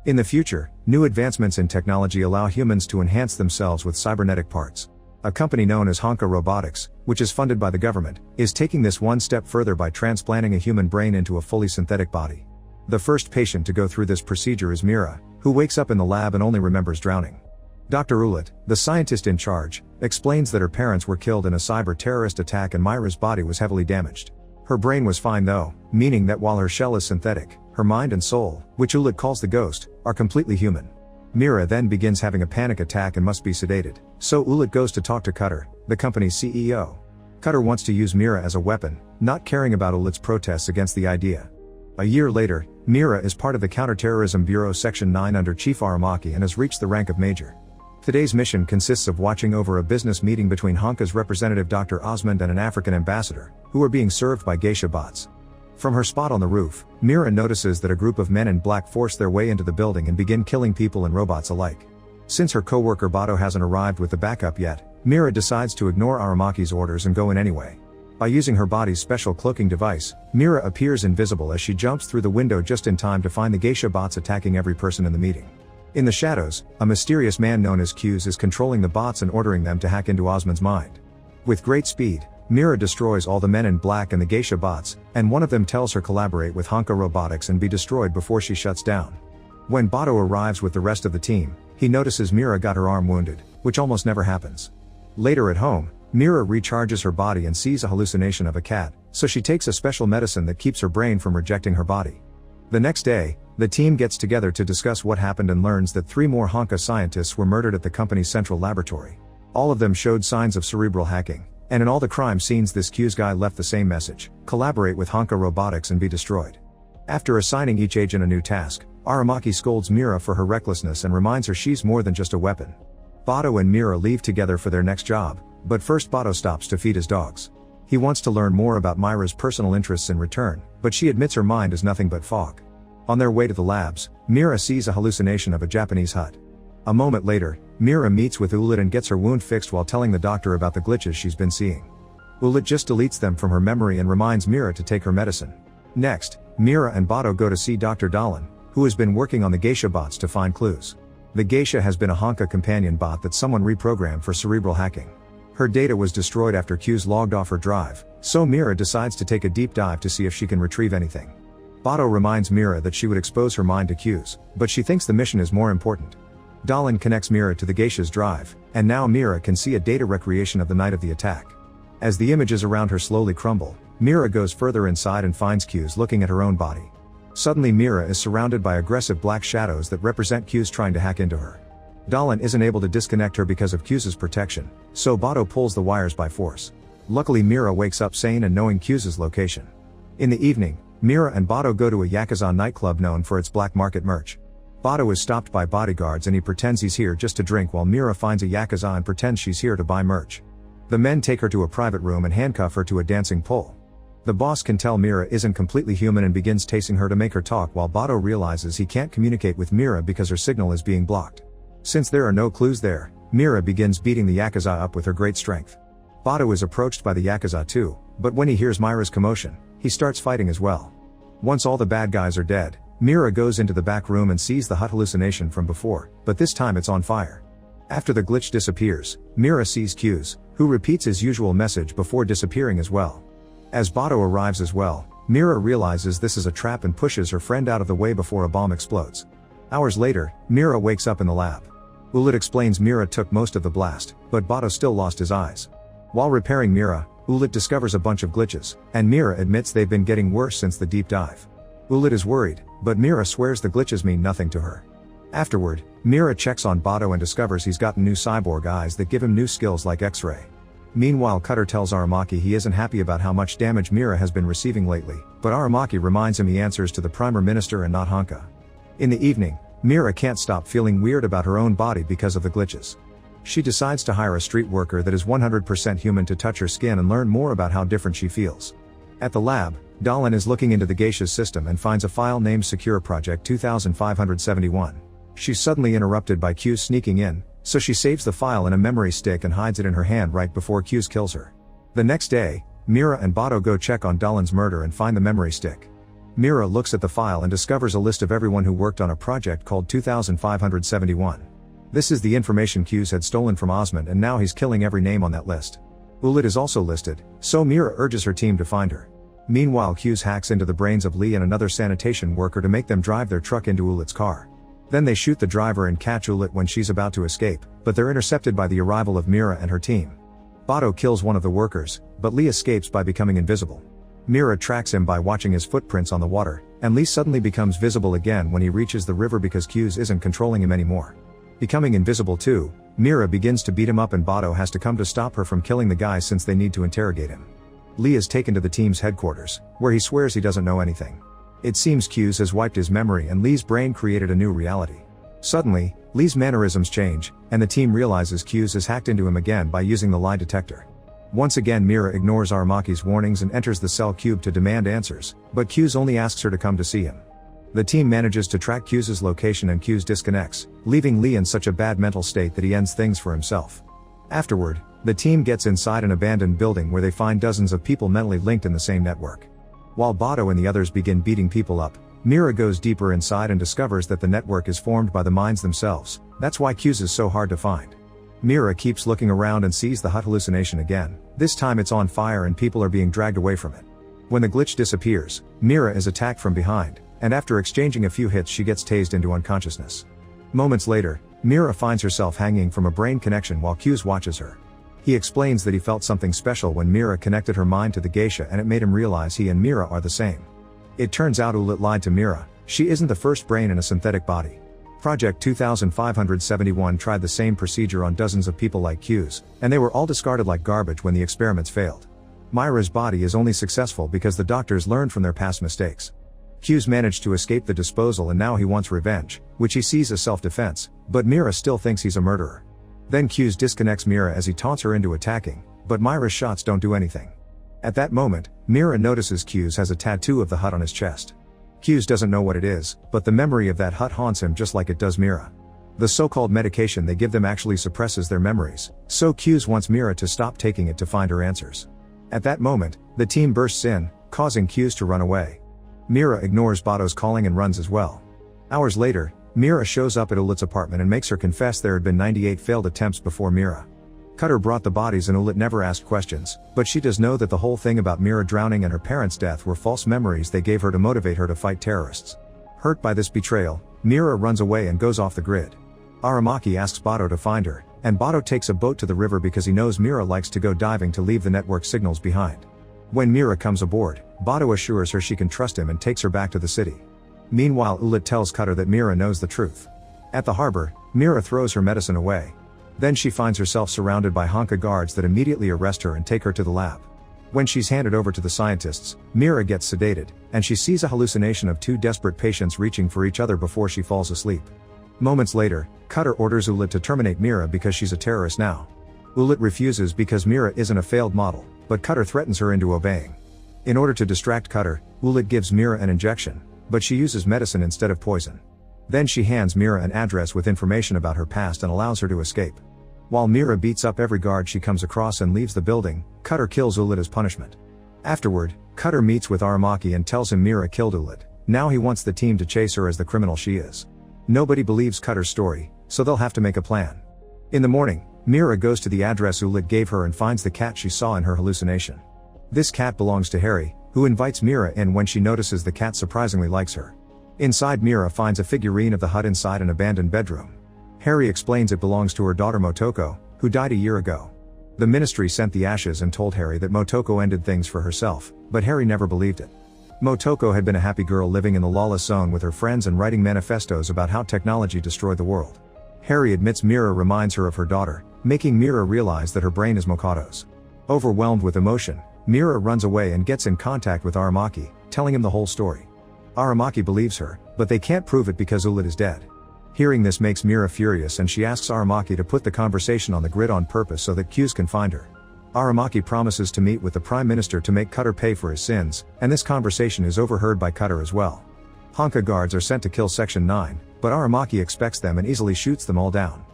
In the future, new advancements in technology allow humans to enhance themselves with cybernetic parts. A company known as Honka Robotics, which is funded by the government, is taking this one step further by transplanting a human brain into a fully synthetic body. The first patient to go through this procedure is Mira, who wakes up in the lab and only remembers drowning. Dr. Ulit, the scientist in charge, explains that her parents were killed in a cyber-terrorist attack and Mira's body was heavily damaged. Her brain was fine though, meaning that while her shell is synthetic, her mind and soul, which Ulit calls the ghost, are completely human. Mira then begins having a panic attack and must be sedated, so Ulit goes to talk to Cutter, the company's CEO. Cutter wants to use Mira as a weapon, not caring about Ulit's protests against the idea. A year later, Mira is part of the Counterterrorism Bureau Section 9 under Chief Aramaki and has reached the rank of Major. Today's mission consists of watching over a business meeting between Honka's representative Dr. Osmond and an African ambassador, who are being served by geisha bots. From her spot on the roof, Mira notices that a group of men in black force their way into the building and begin killing people and robots alike. Since her co-worker Bato hasn't arrived with the backup yet, Mira decides to ignore Aramaki's orders and go in anyway. By using her body's special cloaking device, Mira appears invisible as she jumps through the window just in time to find the geisha bots attacking every person in the meeting. In the shadows, a mysterious man known as Q's is controlling the bots and ordering them to hack into Osmond's mind. With great speed, Mira destroys all the men in black and the geisha bots, and one of them tells her collaborate with Honka Robotics and be destroyed before she shuts down. When Bato arrives with the rest of the team, he notices Mira got her arm wounded, which almost never happens. Later at home, Mira recharges her body and sees a hallucination of a cat, so she takes a special medicine that keeps her brain from rejecting her body. The next day, the team gets together to discuss what happened and learns that 3 more Honka scientists were murdered at the company's central laboratory. All of them showed signs of cerebral hacking, and in all the crime scenes this Q's guy left the same message: collaborate with Honka Robotics and be destroyed. After assigning each agent a new task, Aramaki scolds Mira for her recklessness and reminds her she's more than just a weapon. Bato and Mira leave together for their next job, but first Bato stops to feed his dogs. He wants to learn more about Mira's personal interests in return, but she admits her mind is nothing but fog. On their way to the labs, Mira sees a hallucination of a Japanese hut. A moment later, Mira meets with Ulit and gets her wound fixed while telling the doctor about the glitches she's been seeing. Ulit just deletes them from her memory and reminds Mira to take her medicine. Next, Mira and Bato go to see Dr. Dahlin, who has been working on the geisha bots to find clues. The geisha has been a Honka companion bot that someone reprogrammed for cerebral hacking. Her data was destroyed after Q's logged off her drive, so Mira decides to take a deep dive to see if she can retrieve anything. Bato reminds Mira that she would expose her mind to Q's, but she thinks the mission is more important. Dahlin connects Mira to the geisha's drive, and now Mira can see a data recreation of the night of the attack. As the images around her slowly crumble, Mira goes further inside and finds Q's looking at her own body. Suddenly Mira is surrounded by aggressive black shadows that represent Q's trying to hack into her. Dahlin isn't able to disconnect her because of Q's protection, so Bato pulls the wires by force. Luckily Mira wakes up sane and knowing Q's location. In the evening, Mira and Bato go to a Yakuza nightclub known for its black market merch. Bato is stopped by bodyguards and he pretends he's here just to drink while Mira finds a Yakuza and pretends she's here to buy merch. The men take her to a private room and handcuff her to a dancing pole. The boss can tell Mira isn't completely human and begins tasing her to make her talk while Bato realizes he can't communicate with Mira because her signal is being blocked. Since there are no clues there, Mira begins beating the Yakuza up with her great strength. Bato is approached by the Yakuza too, but when he hears Mira's commotion, he starts fighting as well. Once all the bad guys are dead, Mira goes into the back room and sees the hut hallucination from before, but this time it's on fire. After the glitch disappears, Mira sees Q's, who repeats his usual message before disappearing as well. As Bato arrives as well, Mira realizes this is a trap and pushes her friend out of the way before a bomb explodes. Hours later, Mira wakes up in the lab. Ulit explains Mira took most of the blast, but Bato still lost his eyes. While repairing Mira, Ulit discovers a bunch of glitches, and Mira admits they've been getting worse since the deep dive. Ulit is worried, but Mira swears the glitches mean nothing to her. Afterward, Mira checks on Bato and discovers he's gotten new cyborg eyes that give him new skills like X-ray. Meanwhile Cutter tells Aramaki he isn't happy about how much damage Mira has been receiving lately, but Aramaki reminds him he answers to the Prime Minister and not Honka. In the evening, Mira can't stop feeling weird about her own body because of the glitches. She decides to hire a street worker that is 100% human to touch her skin and learn more about how different she feels. At the lab, Dahlin is looking into the geisha's system and finds a file named Secure Project 2571. She's suddenly interrupted by Q's sneaking in, so she saves the file in a memory stick and hides it in her hand right before Q's kills her. The next day, Mira and Bato go check on Dahlin's murder and find the memory stick. Mira looks at the file and discovers a list of everyone who worked on a project called 2571. This is the information Q's had stolen from Osmond, and now he's killing every name on that list. Ulit is also listed, so Mira urges her team to find her. Meanwhile, Q's hacks into the brains of Lee and another sanitation worker to make them drive their truck into Ulit's car. Then they shoot the driver and catch Ulit when she's about to escape, but they're intercepted by the arrival of Mira and her team. Bato kills one of the workers, but Lee escapes by becoming invisible. Mira tracks him by watching his footprints on the water, and Lee suddenly becomes visible again when he reaches the river because Q's isn't controlling him anymore. Becoming invisible too, Mira begins to beat him up and Bato has to come to stop her from killing the guy since they need to interrogate him. Lee is taken to the team's headquarters, where he swears he doesn't know anything. It seems Q's has wiped his memory and Lee's brain created a new reality. Suddenly, Lee's mannerisms change, and the team realizes Q's has hacked into him again by using the lie detector. Once again, Mira ignores Aramaki's warnings and enters the cell cube to demand answers, but Q's only asks her to come to see him. The team manages to track Q's location and Q's disconnects, leaving Lee in such a bad mental state that he ends things for himself. Afterward, the team gets inside an abandoned building where they find dozens of people mentally linked in the same network. While Bato and the others begin beating people up, Mira goes deeper inside and discovers that the network is formed by the minds themselves. That's why Q's is so hard to find. Mira keeps looking around and sees the hut hallucination again. This time it's on fire and people are being dragged away from it. When the glitch disappears, Mira is attacked from behind, and after exchanging a few hits she gets tased into unconsciousness. Moments later, Mira finds herself hanging from a brain connection while Q's watches her. He explains that he felt something special when Mira connected her mind to the geisha and it made him realize he and Mira are the same. It turns out Ulit lied to Mira. She isn't the first brain in a synthetic body. Project 2571 tried the same procedure on dozens of people like Q's, and they were all discarded like garbage when the experiments failed. Myra's body is only successful because the doctors learned from their past mistakes. Q's managed to escape the disposal and now he wants revenge, which he sees as self-defense, but Mira still thinks he's a murderer. Then Q's disconnects Mira as he taunts her into attacking, but Myra's shots don't do anything. At that moment, Mira notices Q's has a tattoo of the hut on his chest. Q's doesn't know what it is, but the memory of that hut haunts him just like it does Mira. The so-called medication they give them actually suppresses their memories, so Q's wants Mira to stop taking it to find her answers. At that moment, the team bursts in, causing Q's to run away. Mira ignores Bato's calling and runs as well. Hours later, Mira shows up at Ulit's apartment and makes her confess there had been 98 failed attempts before Mira. Cutter brought the bodies and Ulit never asked questions, but she does know that the whole thing about Mira drowning and her parents' death were false memories they gave her to motivate her to fight terrorists. Hurt by this betrayal, Mira runs away and goes off the grid. Aramaki asks Bato to find her, and Bato takes a boat to the river because he knows Mira likes to go diving to leave the network signals behind. When Mira comes aboard, Bato assures her she can trust him and takes her back to the city. Meanwhile, Ulit tells Cutter that Mira knows the truth. At the harbor, Mira throws her medicine away. Then she finds herself surrounded by Honka guards that immediately arrest her and take her to the lab. When she's handed over to the scientists, Mira gets sedated, and she sees a hallucination of two desperate patients reaching for each other before she falls asleep. Moments later, Cutter orders Ulit to terminate Mira because she's a terrorist now. Ulit refuses because Mira isn't a failed model, but Cutter threatens her into obeying. In order to distract Cutter, Ulit gives Mira an injection, but she uses medicine instead of poison. Then she hands Mira an address with information about her past and allows her to escape. While Mira beats up every guard she comes across and leaves the building, Cutter kills Ulit as punishment. Afterward, Cutter meets with Aramaki and tells him Mira killed Ulit. Now he wants the team to chase her as the criminal she is. Nobody believes Cutter's story, so they'll have to make a plan. In the morning, Mira goes to the address Ulit gave her and finds the cat she saw in her hallucination. This cat belongs to Harry, who invites Mira in when she notices the cat surprisingly likes her. Inside, Mira finds a figurine of the hut inside an abandoned bedroom. Harry explains it belongs to her daughter Motoko, who died a year ago. The ministry sent the ashes and told Harry that Motoko ended things for herself, but Harry never believed it. Motoko had been a happy girl living in the lawless zone with her friends and writing manifestos about how technology destroyed the world. Harry admits Mira reminds her of her daughter, making Mira realize that her brain is Mokado's. Overwhelmed with emotion, Mira runs away and gets in contact with Aramaki, telling him the whole story. Aramaki believes her, but they can't prove it because Ulit is dead. Hearing this makes Mira furious and she asks Aramaki to put the conversation on the grid on purpose so that Q's can find her. Aramaki promises to meet with the Prime Minister to make Cutter pay for his sins, and this conversation is overheard by Cutter as well. Honka guards are sent to kill Section 9, but Aramaki expects them and easily shoots them all down.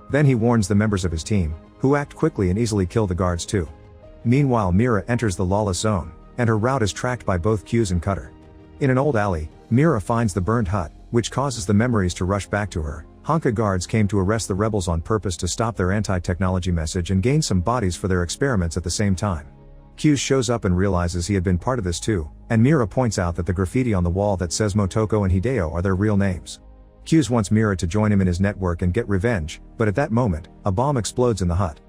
Then he warns the members of his team, who act quickly and easily kill the guards too. Meanwhile, Mira enters the lawless zone, and her route is tracked by both Q's and Cutter. In an old alley, Mira finds the burned hut, which causes the memories to rush back to her. Honka guards came to arrest the rebels on purpose to stop their anti-technology message and gain some bodies for their experiments at the same time. Q's shows up and realizes he had been part of this too, and Mira points out that the graffiti on the wall that says Motoko and Hideo are their real names. Q's wants Mira to join him in his network and get revenge, but at that moment, a bomb explodes in the hut.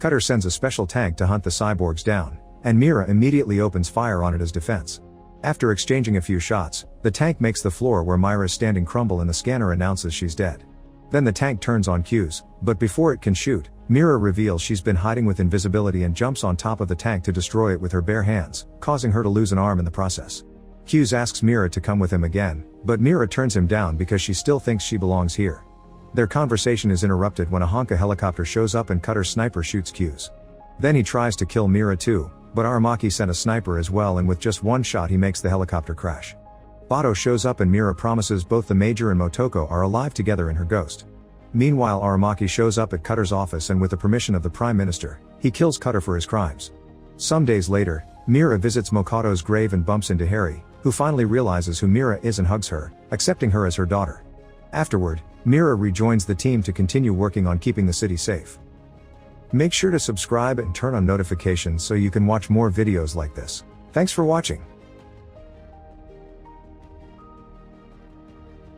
Cutter sends a special tank to hunt the cyborgs down, and Mira immediately opens fire on it as defense. After exchanging a few shots, the tank makes the floor where Myra is standing crumble and the scanner announces she's dead. Then the tank turns on Q's, but before it can shoot, Mira reveals she's been hiding with invisibility and jumps on top of the tank to destroy it with her bare hands, causing her to lose an arm in the process. Q's asks Mira to come with him again, but Mira turns him down because she still thinks she belongs here. Their conversation is interrupted when a Honka helicopter shows up and Cutter's sniper shoots Q's. Then he tries to kill Mira too, but Aramaki sent a sniper as well, and with just one shot he makes the helicopter crash. Bato shows up and Mira promises both the Major and Motoko are alive together in her ghost. Meanwhile, Aramaki shows up at Cutter's office and with the permission of the Prime Minister, he kills Cutter for his crimes. Some days later, Mira visits Mokado's grave and bumps into Harry, who finally realizes who Mira is and hugs her, accepting her as her daughter. Afterward, Mira rejoins the team to continue working on keeping the city safe. Make sure to subscribe and turn on notifications so you can watch more videos like this. Thanks for watching.